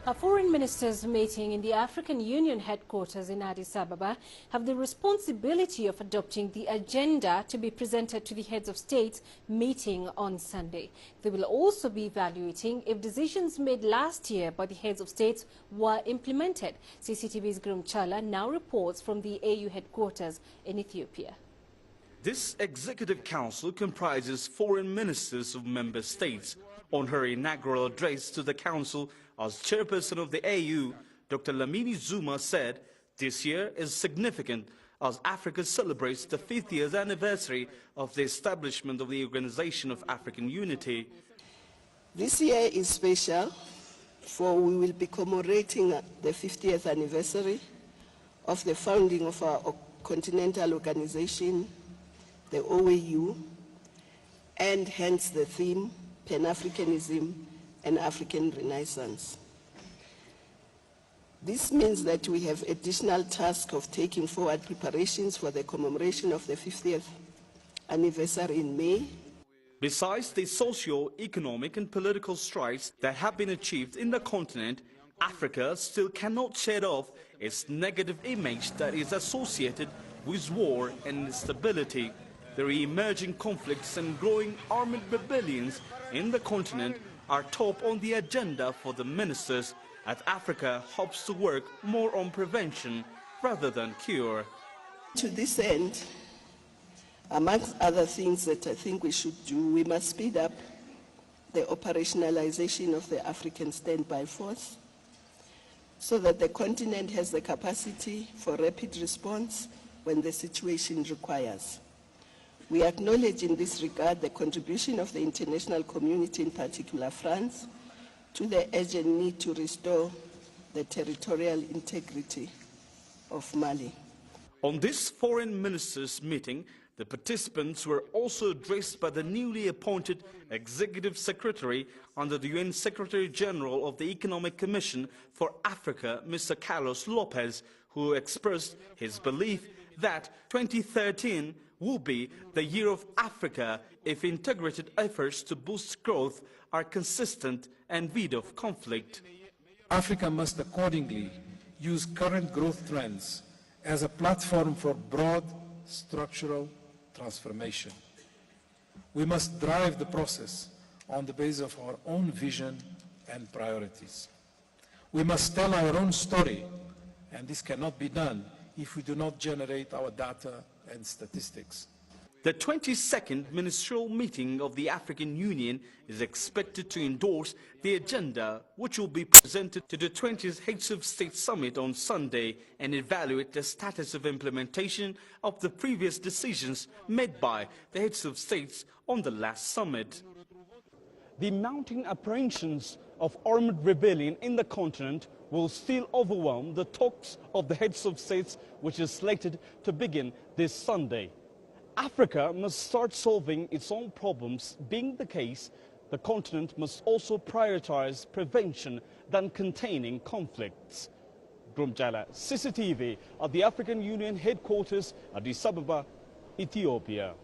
A foreign ministers meeting in the African Union headquarters in Addis Ababa have the responsibility of adopting the agenda to be presented to the heads of state meeting on Sunday. They will also be evaluating if decisions made last year by the heads of states were implemented. CCTV's Grum Chala now reports from the AU headquarters in Ethiopia. This Executive Council comprises foreign ministers of member states. On her inaugural address to the Council as chairperson of the AU, Dr. Lamini Zuma said this year is significant as Africa celebrates the 50th anniversary of the establishment of the Organization of African Unity. This year is special, for we will be commemorating the 50th anniversary of the founding of our continental organization, the OAU, and hence the theme, Pan-Africanism and African Renaissance. This means that we have additional task of taking forward preparations for the commemoration of the 50th anniversary in May. Besides the socio-economic and political strides that have been achieved in the continent, Africa still cannot shed off its negative image that is associated with war and instability. The re-emerging conflicts and growing armed rebellions in the continent are top on the agenda for the ministers, as Africa hopes to work more on prevention rather than cure. To this end, amongst other things that I think we should do, we must speed up the operationalization of the African Standby Force so that the continent has the capacity for rapid response when the situation requires. We acknowledge in this regard the contribution of the international community, in particular France, to the urgent need to restore the territorial integrity of Mali. On this foreign ministers' meeting, the participants were also addressed by the newly appointed Executive Secretary under the UN Secretary General of the Economic Commission for Africa, Mr. Carlos Lopez, who expressed his belief that 2013 will be the year of Africa if integrated efforts to boost growth are consistent and rid of conflict. Africa must accordingly use current growth trends as a platform for broad structural transformation. We must drive the process on the basis of our own vision and priorities. We must tell our own story, and this cannot be done if we do not generate our data and statistics. The 22nd ministerial meeting of the African Union is expected to endorse the agenda, which will be presented to the 20th Heads of State Summit on Sunday and evaluate the status of implementation of the previous decisions made by the Heads of States on the last summit. The mounting apprehensions of armed rebellion in the continent will still overwhelm the talks of the Heads of States, which is slated to begin this Sunday. Africa must start solving its own problems. Being the case, the continent must also prioritize prevention than containing conflicts. Grum Chala, CCTV at the African Union headquarters, Addis Ababa, Ethiopia.